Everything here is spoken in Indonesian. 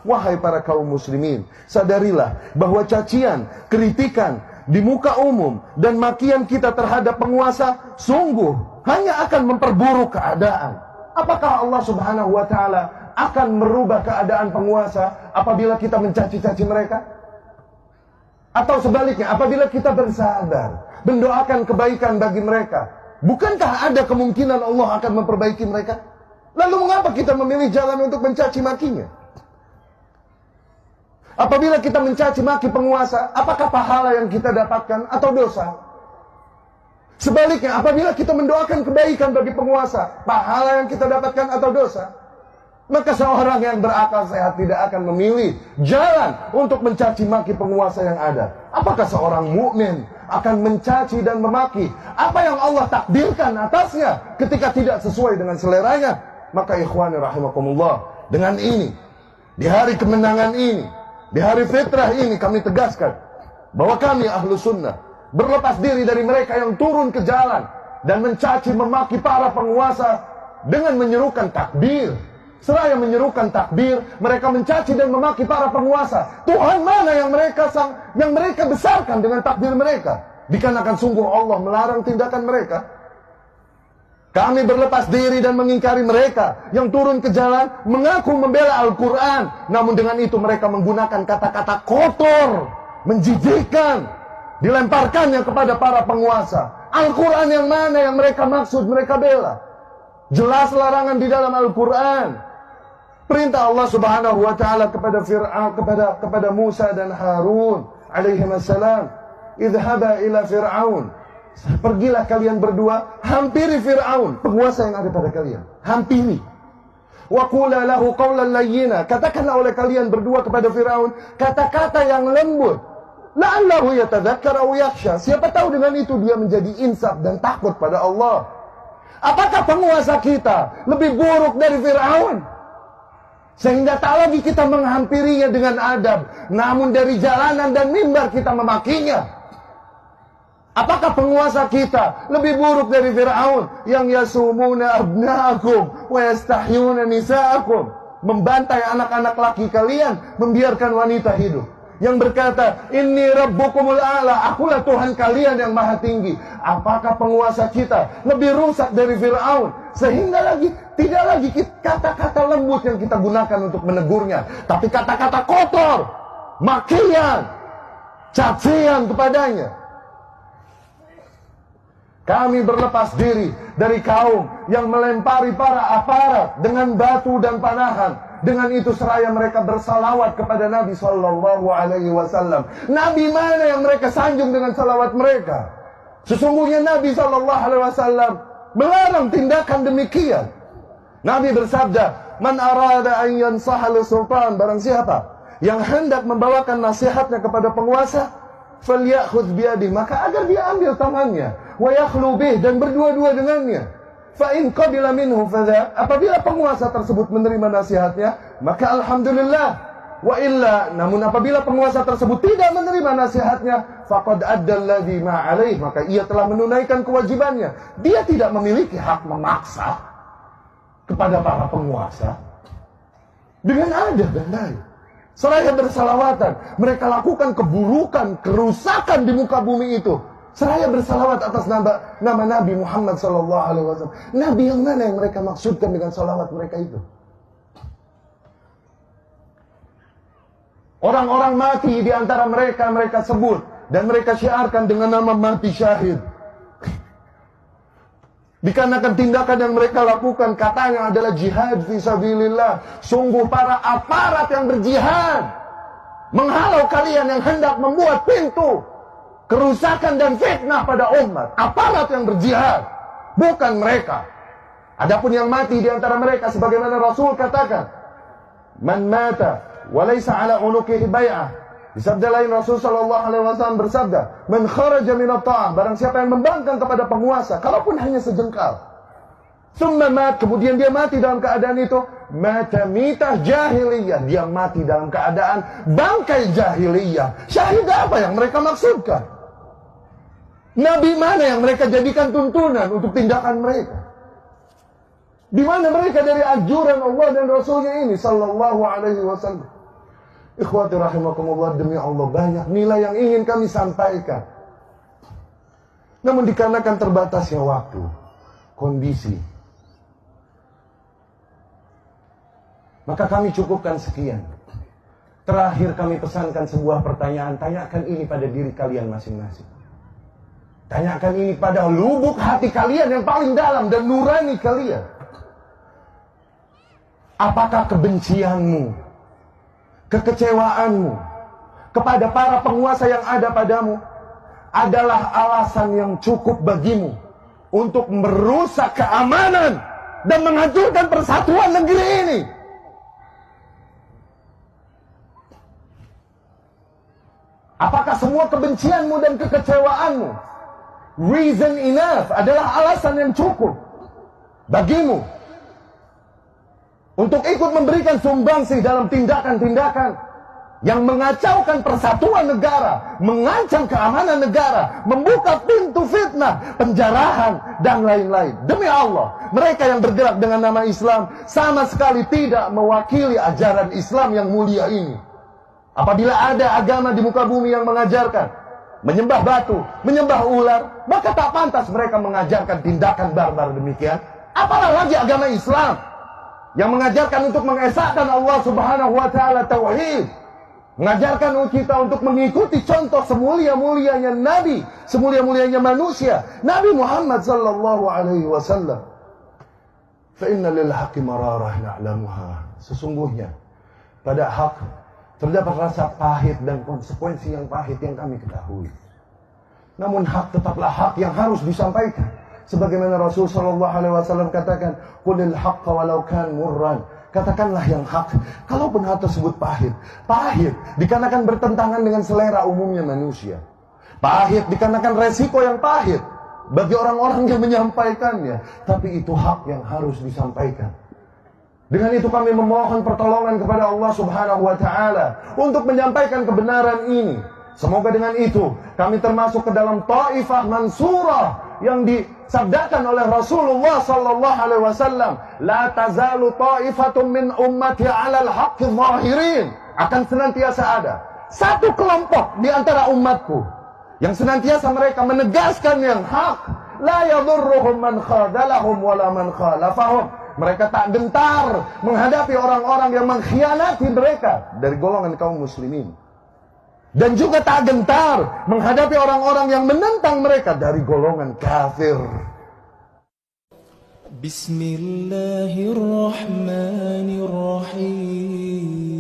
Wahai para kaum muslimin, sadarilah bahwa cacian, kritikan di muka umum dan makian kita terhadap penguasa sungguh hanya akan memperburuk keadaan. Apakah Allah Subhanahu wa taala akan merubah keadaan penguasa apabila kita mencaci-caci mereka? Atau sebaliknya, apabila kita bersabar, mendoakan kebaikan bagi mereka, bukankah ada kemungkinan Allah akan memperbaiki mereka? Lalu mengapa kita memilih jalan untuk mencaci makinya? Apabila kita mencaci maki penguasa, apakah pahala yang kita dapatkan atau dosa? Sebaliknya, apabila kita mendoakan kebaikan bagi penguasa, pahala yang kita dapatkan atau dosa? Maka seorang yang berakal sehat tidak akan memilih jalan untuk mencaci maki penguasa yang ada. Apakah seorang mukmin akan mencaci dan memaki apa yang Allah takdirkan atasnya ketika tidak sesuai dengan seleranya? Maka ikhwani rahimakumullah, dengan ini, di hari kemenangan ini, di hari fitrah ini, kami tegaskan bahwa kami ahlu sunnah berlepas diri dari mereka yang turun ke jalan dan mencaci memaki para penguasa dengan menyerukan takbir. Seraya menyerukan takbir, mereka mencaci dan memaki para penguasa. Tuhan mana yang mereka besarkan dengan takbir mereka? Dikarenakan sungguh Allah melarang tindakan mereka. Kami berlepas diri dan mengingkari mereka yang turun ke jalan mengaku membela Al-Quran, namun dengan itu mereka menggunakan kata-kata kotor, menjijikkan, dilemparkannya kepada para penguasa. Al-Quran yang mana yang mereka maksud, mereka bela? Jelas larangan di dalam Al-Quran. Perintah Allah Subhanahu wa taala kepada Fir'aun, kepada Musa dan Harun alaihi wassalam, idhaba ila Fir'aun. Pergilah kalian berdua, hampiri Fir'aun, penguasa yang ada pada kalian. Hampiri. Wa qula lahu qawlan layyina. Katakanlah oleh kalian berdua kepada Fir'aun kata-kata yang lembut. La'allahu yatadzakkar aw yakhsha. Siapa tahu dengan itu dia menjadi insaf dan takut pada Allah. Apakah penguasa kita lebih buruk dari Fir'aun? Sehingga tak lagi kita menghampirinya dengan adab, namun dari jalanan dan mimbar kita memakinya. Apakah penguasa kita lebih buruk dari Fir'aun yang yasumuna abna'akum wa yastahyuna nisa'akum, membantai anak-anak laki kalian, membiarkan wanita hidup, yang berkata inni rabbukumul a'la, akulah Tuhan kalian yang maha tinggi? Apakah penguasa kita lebih rusak dari Fir'aun sehingga tidak lagi kata-kata lembut yang kita gunakan untuk menegurnya, tapi kata-kata kotor, makian, cacian kepadanya? Kami berlepas diri dari kaum yang melempari para aparat dengan batu dan panahan. Dengan itu seraya mereka bersalawat kepada Nabi Sallallahu Alaihi Wasallam. Nabi mana yang mereka sanjung dengan salawat mereka? Sesungguhnya Nabi Sallallahu Alaihi Wasallam melarang tindakan demikian. Nabi bersabda, "Man arada an yansaha li sultan," barang siapa yang hendak membawakan nasihatnya kepada penguasa, falyakhudh biyadihi, maka agar dia ambil tangannya, wa yakhlu bih, dan berdua-dua dengannya. Fa in qabila minhu fadha, apabila penguasa tersebut menerima nasihatnya, maka alhamdulillah. Wa illa, namun apabila penguasa tersebut tidak menerima nasihatnya, faqad adda alladhi ma alaih, maka ia telah menunaikan kewajibannya. Dia tidak memiliki hak memaksa kepada para penguasa dengan adab dan baik. Seraya bersalawatan, mereka lakukan keburukan, kerusakan di muka bumi itu. Seraya bersalawat atas nama Nabi Muhammad SAW. Nabi yang mana yang mereka maksudkan dengan salawat mereka itu? Orang-orang mati di antara mereka sebut dan mereka syiarkan dengan nama mati syahid. Dikarenakan tindakan yang mereka lakukan katanya adalah jihad fisabilillah. Sungguh para aparat yang berjihad menghalau kalian yang hendak membuat pintu kerusakan dan fitnah pada umat. Aparat yang berjihad, bukan mereka. Adapun yang mati di antara mereka sebagaimana Rasul katakan, man mata walaysa ala unuqihi bai'ah. Di sabda lain Rasul sallallahu alaihi wasallam bersabda, "Man kharaja min at-ta'ah," barang siapa yang membangkang kepada penguasa, kalaupun hanya sejengkal. Tsumma mat, kemudian dia mati dalam keadaan itu, mata mitah jahiliyah, dia mati dalam keadaan bangkai jahiliyah. Syahid apa yang mereka maksudkan? Nabi mana yang mereka jadikan tuntunan untuk tindakan mereka? Di mana mereka dari anjuran Allah dan Rasulnya ini sallallahu alaihi wasallam? Ikhwati rahimakumullah, demi Allah banyak nilai yang ingin kami sampaikan. Namun dikarenakan terbatasnya waktu, kondisi, maka kami cukupkan sekian. Terakhir kami pesankan sebuah pertanyaan. Tanyakan ini pada diri kalian masing-masing. Tanyakan ini pada lubuk hati kalian yang paling dalam dan nurani kalian. Apakah kebencianmu, kekecewaanmu kepada para penguasa yang ada padamu adalah alasan yang cukup bagimu untuk merusak keamanan dan menghancurkan persatuan negeri ini? Apakah semua kebencianmu dan kekecewaanmu reason enough, adalah alasan yang cukup bagimu untuk ikut memberikan sumbangsih dalam tindakan-tindakan yang mengacaukan persatuan negara, mengancam keamanan negara, membuka pintu fitnah, penjarahan, dan lain-lain? Demi Allah, mereka yang bergerak dengan nama Islam sama sekali tidak mewakili ajaran Islam yang mulia ini. Apabila ada agama di muka bumi yang mengajarkan menyembah batu, menyembah ular, maka tak pantas mereka mengajarkan tindakan barbar demikian. Apalagi agama Islam yang mengajarkan untuk mengesahkan Allah Subhanahu wa taala tauhid, mengajarkan kita untuk mengikuti contoh semulia-mulianya Nabi, semulia-mulianya manusia, Nabi Muhammad sallallahu alaihi wasallam. Fa inna lil haqqi mararah na'lamuha. Sesungguhnya pada hak terdapat rasa pahit dan konsekuensi yang pahit yang kami ketahui. Namun hak tetaplah hak yang harus disampaikan. Sebagaimana Rasul sallallahu alaihi wasallam katakan, "Qulil haqqa walau kan murran." Katakanlah yang hak, kalaupun hal tersebut pahit. Pahit dikarenakan bertentangan dengan selera umumnya manusia. Pahit dikarenakan resiko yang pahit bagi orang-orang yang menyampaikannya. Tapi itu hak yang harus disampaikan. Dengan itu kami memohon pertolongan kepada Allah Subhanahu wa taala untuk menyampaikan kebenaran ini. Semoga dengan itu kami termasuk ke dalam taifah mansurah yang disabdakan oleh Rasulullah sallallahu alaihi wasallam, la tazalu taifatun min ummati 'alal haqqi zahirin. Akan senantiasa ada satu kelompok di antara umatku yang senantiasa mereka menegaskan yang hak, la yadurruhum man khadalahum wala man khalafahum. Mereka tak gentar menghadapi orang-orang yang mengkhianati mereka dari golongan kaum muslimin. Dan juga tak gentar menghadapi orang-orang yang menentang mereka dari golongan kafir. Bismillahirrahmanirrahim.